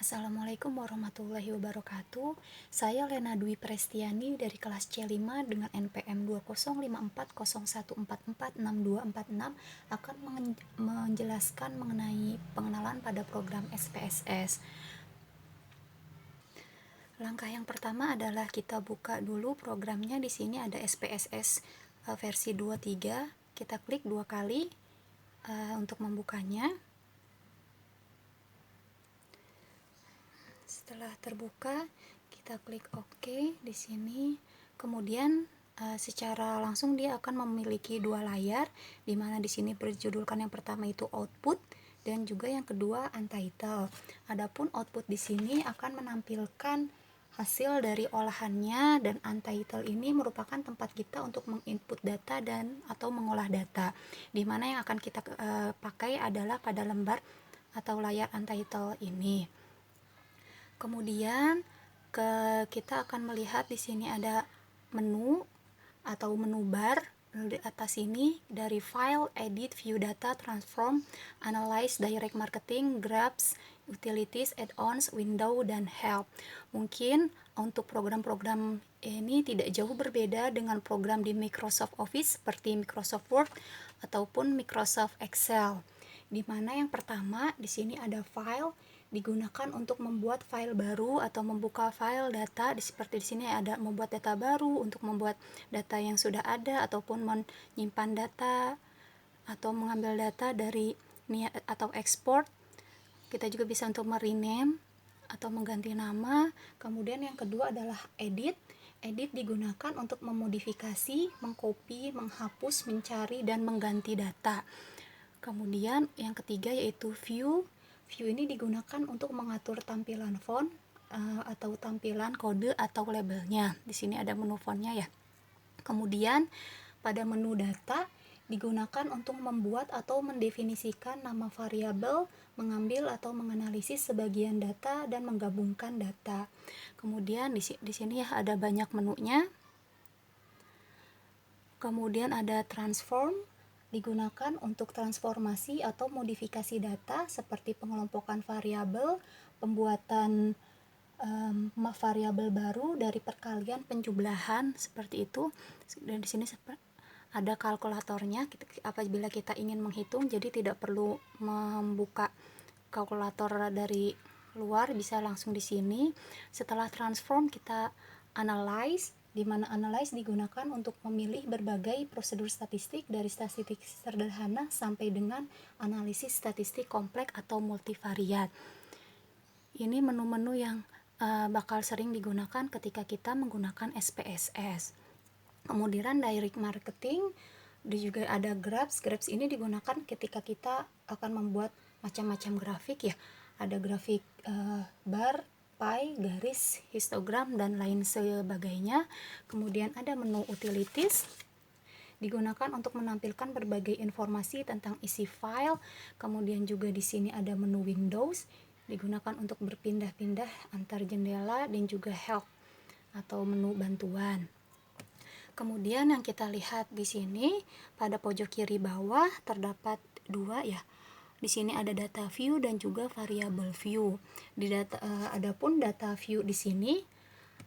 Assalamualaikum warahmatullahi wabarakatuh. Saya Lena Dwi Prestiani dari kelas C5 dengan NPM 2054014446246 akan menjelaskan mengenai pengenalan pada program SPSS. Langkah yang pertama adalah kita buka dulu programnya. Di sini ada SPSS versi 23. Kita klik 2 kali untuk membukanya. Setelah terbuka, kita klik OK di sini. Kemudian secara langsung dia akan memiliki dua layar, di mana di sini berjudulkan yang pertama itu output dan juga yang kedua untitled. Adapun output di sini akan menampilkan hasil dari olahannya, dan untitled ini merupakan tempat kita untuk menginput data dan atau mengolah data, di mana yang akan kita pakai adalah pada lembar atau layar untitled ini. Kemudian kita akan melihat di sini ada menu atau menu bar di atas ini, dari file, edit, view data, transform, analyze, direct marketing, grabs, utilities, add-ons, window, dan help. Mungkin untuk program-program ini tidak jauh berbeda dengan program di Microsoft Office seperti Microsoft Word ataupun Microsoft Excel. Di mana yang pertama di sini ada file, digunakan untuk membuat file baru atau membuka file data. Seperti di sini ada membuat data baru, untuk membuat data yang sudah ada, ataupun menyimpan data atau mengambil data dari atau ekspor. Kita juga bisa untuk merename atau mengganti nama. Kemudian yang kedua adalah edit. Edit digunakan untuk memodifikasi, mengcopy, menghapus, mencari, dan mengganti data. Kemudian yang ketiga yaitu view. View ini digunakan untuk mengatur tampilan font atau tampilan kode atau labelnya. Di sini ada menu fontnya ya. Kemudian pada menu data digunakan untuk membuat atau mendefinisikan nama variabel, mengambil atau menganalisis sebagian data, dan menggabungkan data. Kemudian di sini ya ada banyak menunya. Kemudian ada transform, digunakan untuk transformasi atau modifikasi data seperti pengelompokan variabel, pembuatan variabel baru dari perkalian penjumlahan seperti itu. Dan di sini ada kalkulatornya apabila kita ingin menghitung, jadi tidak perlu membuka kalkulator dari luar, bisa langsung di sini. Setelah transform kita analyze, di mana analyze digunakan untuk memilih berbagai prosedur statistik dari statistik sederhana sampai dengan analisis statistik kompleks atau multivariat. Ini menu-menu yang bakal sering digunakan ketika kita menggunakan SPSS. Kemudian direct marketing, juga ada grabs. Grabs ini digunakan ketika kita akan membuat macam-macam grafik ya. Ada grafik bar, pie, garis, histogram, dan lain sebagainya. Kemudian ada menu utilities, digunakan untuk menampilkan berbagai informasi tentang isi file. Kemudian juga di sini ada menu windows, digunakan untuk berpindah-pindah antar jendela, dan juga help atau menu bantuan. Kemudian yang kita lihat di sini pada pojok kiri bawah terdapat dua ya. Di sini ada data view dan juga variable view. Adapun data view di sini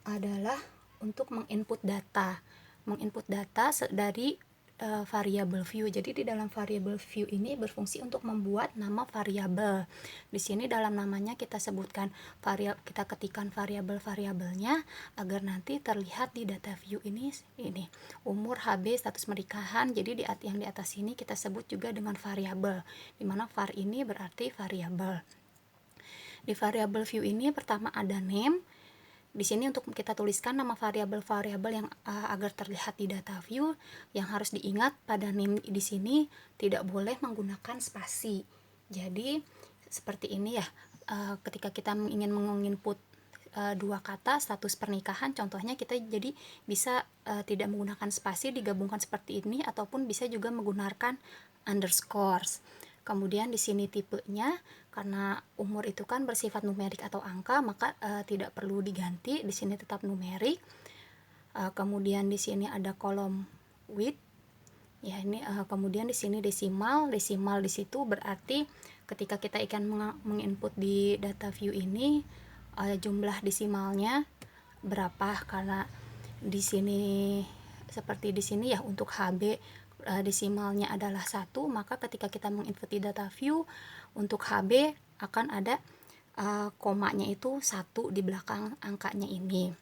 adalah untuk menginput data. Menginput data dari variable view. Jadi di dalam variable view ini berfungsi untuk membuat nama variabel. Di sini dalam namanya kita sebutkan kita ketikkan variabelnya agar nanti terlihat di data view ini umur, HB, status pernikahan. Jadi yang di atas ini kita sebut juga dengan variabel, di mana var ini berarti variabel. Di variable view ini pertama ada name. Di sini untuk kita tuliskan nama variabel-variabel yang agar terlihat di data view, yang harus diingat pada name di sini tidak boleh menggunakan spasi. Jadi seperti ini ya, ketika kita ingin menginput dua kata status pernikahan, contohnya kita jadi bisa tidak menggunakan spasi, digabungkan seperti ini, ataupun bisa juga menggunakan underscores. Kemudian di sini tipenya, karena umur itu kan bersifat numerik atau angka, maka tidak perlu diganti, di sini tetap numerik. Kemudian di sini ada kolom width. Ya ini kemudian di sini desimal di situ berarti ketika kita akan menginput di data view ini jumlah desimalnya berapa, karena di sini seperti di sini ya untuk HB desimalnya adalah 1, maka ketika kita menginput di data view untuk HB akan ada komanya itu 1 di belakang angkanya ini.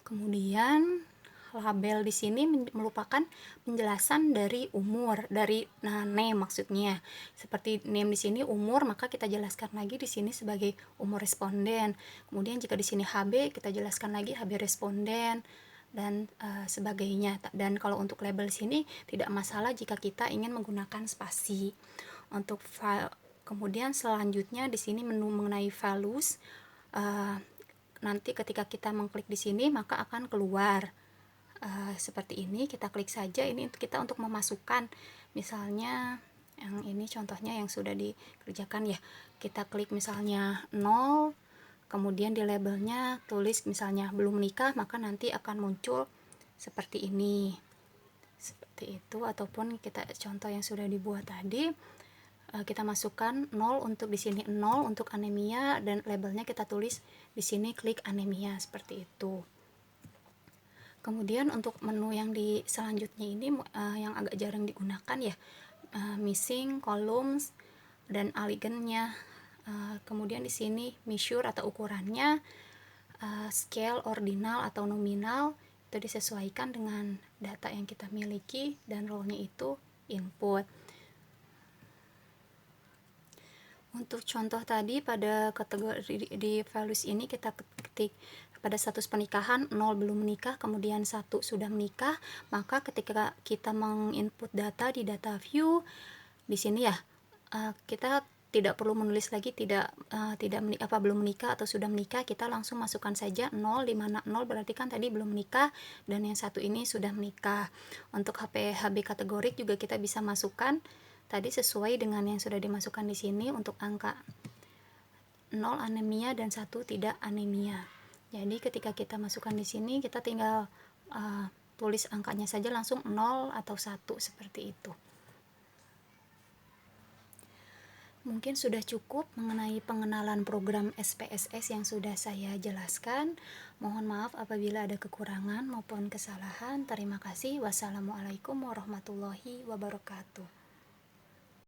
Kemudian label di sini merupakan penjelasan dari umur, dari name maksudnya. Seperti name di sini umur, maka kita jelaskan lagi di sini sebagai umur responden. Kemudian jika di sini HB, kita jelaskan lagi HB responden dan sebagainya. Dan kalau untuk label di sini tidak masalah jika kita ingin menggunakan spasi. Untuk file, kemudian selanjutnya di sini menu mengenai values. Nanti ketika kita mengklik di sini maka akan keluar seperti ini. Kita klik saja, ini kita untuk memasukkan, misalnya yang ini contohnya yang sudah dikerjakan ya, kita klik misalnya 0, kemudian di labelnya tulis misalnya belum menikah, maka nanti akan muncul seperti ini, seperti itu. Ataupun kita contoh yang sudah dibuat tadi, kita masukkan 0 untuk di sini 0 untuk anemia, dan labelnya kita tulis di sini klik anemia, seperti itu. Kemudian untuk menu yang di selanjutnya ini yang agak jarang digunakan ya, missing, columns, dan alignnya. Kemudian di sini measure atau ukurannya, scale, ordinal atau nominal, itu disesuaikan dengan data yang kita miliki dan role-nya itu input. Untuk contoh tadi pada kategori di values ini kita ketik pada status pernikahan 0 belum menikah, kemudian 1 sudah menikah, maka ketika kita menginput data di data view di sini ya, kita tidak perlu menulis lagi belum menikah atau sudah menikah, kita langsung masukkan saja 0, di mana 0 berarti kan tadi belum menikah dan yang 1 ini sudah menikah. Untuk HB kategorik juga kita bisa masukkan tadi sesuai dengan yang sudah dimasukkan di sini. Untuk angka 0 anemia dan 1 tidak anemia. Jadi ketika kita masukkan di sini, kita tinggal tulis angkanya saja langsung 0 atau 1, seperti itu. Mungkin sudah cukup mengenai pengenalan program SPSS yang sudah saya jelaskan. Mohon maaf apabila ada kekurangan maupun kesalahan. Terima kasih. Wassalamualaikum warahmatullahi wabarakatuh.